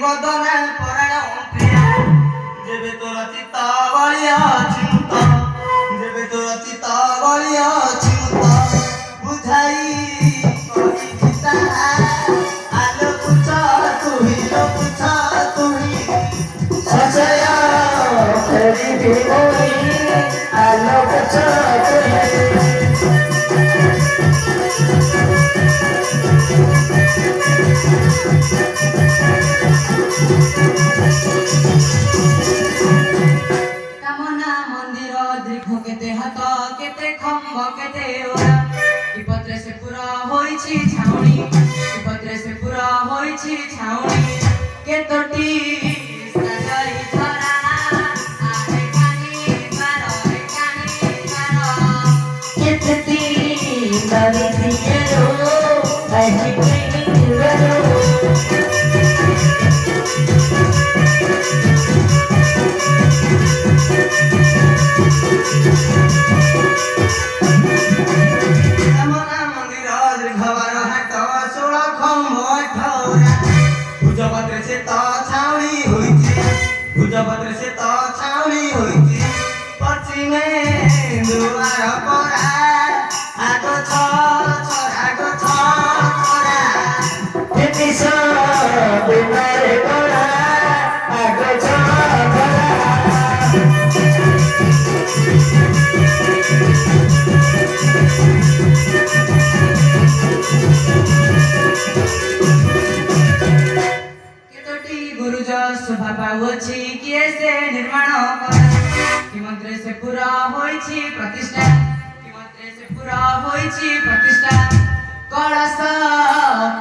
বদনে পরাণ প্রিয়া যেবে তোর চিতা বলিয়া চিন্তা যেবে তোর চিতা বলিয়া চিন্তা বুঝাই করি চিতা আলো পুছা তুহি লো পুছা তুহি সজয়া করি বিবরি আলো পুছা তুহি কেতে হাত কেতে খম্ব কেতে ওরা বিপত্রে সে পুরা হইছি ছাউনি বিপত্রে সে পুরা হইছি ছাউনি কেতটি সাজাই ধরা আরে কানি মারো রে কানি মারো কেতটি বাড়ি দিয়ে রো আহি প্রেম ভুজপত্রে সে তো ছাউনি হইছি পশ্চিমে দুয়ার পরা আগ ছড়া এতিস বিনারে পরা আগ ছড়া ভাবাওছি কিয়ে সে নির্মাণ করা কিমন্ত্রে সে পুরা হইছি প্রতিষ্ঠা কিমন্ত্রে সে পুরা হইছি প্রতিষ্ঠা কলস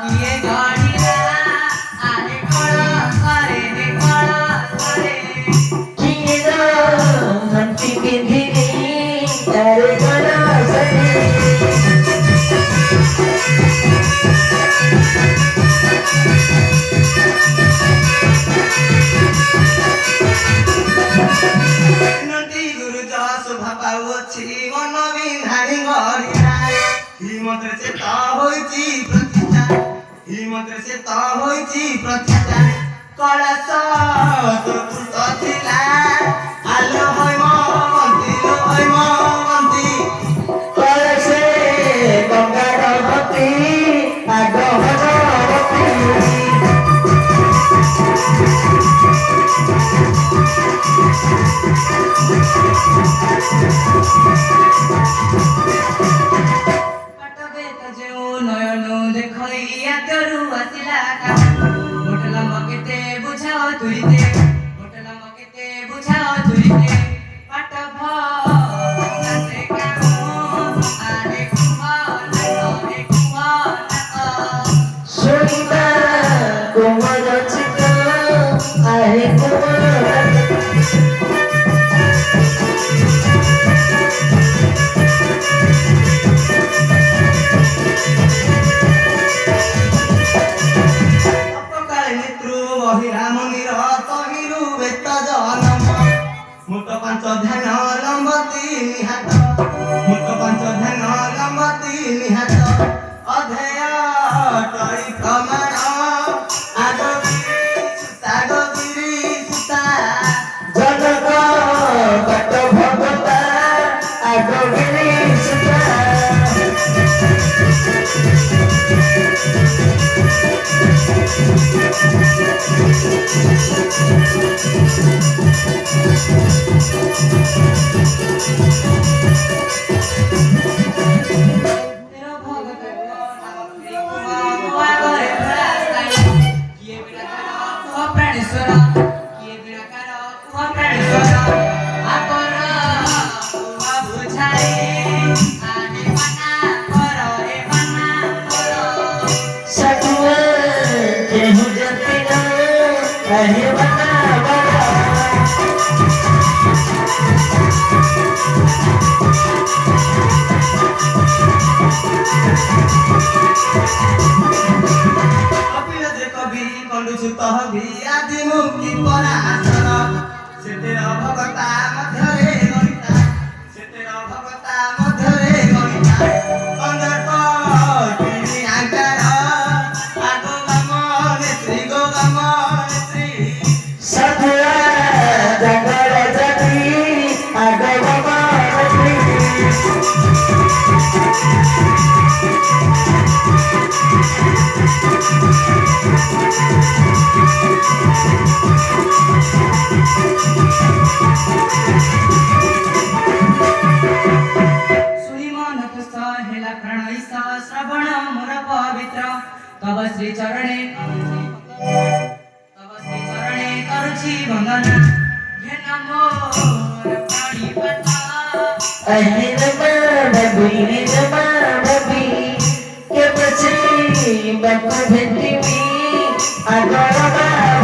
কিয়ে গাড়িলা আরে কলস রে কলস রে কিয়ে দো মন্তি বিধিনি তারে কলস রে ভাবাওছি মন বিধানি গড়িলা হিমন্ত্রে সে তা হইছি প্রতিষ্ঠা কলস তো পুত ଥିଲା আলো হই মন্তি কলসে গঙ্গার গতি আগ ভগবতী নয়ন দেখইয়া তরু আসিলা মোটলা মকেতে বুঝাও তুইতে পাট ভাতে কামু আরে কুমার শুনিবা কুমার চিত আরে কুমার মুট পাঞ্চ ধ্যান লম্বতি নিহাত অধেয় টরি প্রমাণ আগগিরি সুতা জনক কট ভগতা আগগিরি সুতা ତହବି ଆଜି ମୁକ୍ତି ପରାଶର ସେତେର ଭଗତା ମଧ୍ୟରେ ଗଣିତା ସେତେର ଭଗତା ମଧ୍ୟରେ ଗଣିତା କନ୍ଦର୍ପ ତିନି ଆକାର ଆଗ ଗାମ ନେତ୍ରୀ ଗୋ ଗାମ ନେତ୍ରୀ ସତୁଆ ଜଙ୍ଗଲ ଜାତି ଆଗ ଭଗବତୀ ହେଲା ପ୍ରାଣୈଷ ଶ୍ରବଣ ମୋର ପବିତ୍ର ତବ ଶ୍ରୀ ଚରଣେ କରୁଛି ବନ୍ଦନା ଘେନ ମୋର ପ୍ରାଣୀପାତ আহির মানবী নিজ মানবী কে বছি বাপ ভেটিবি আগর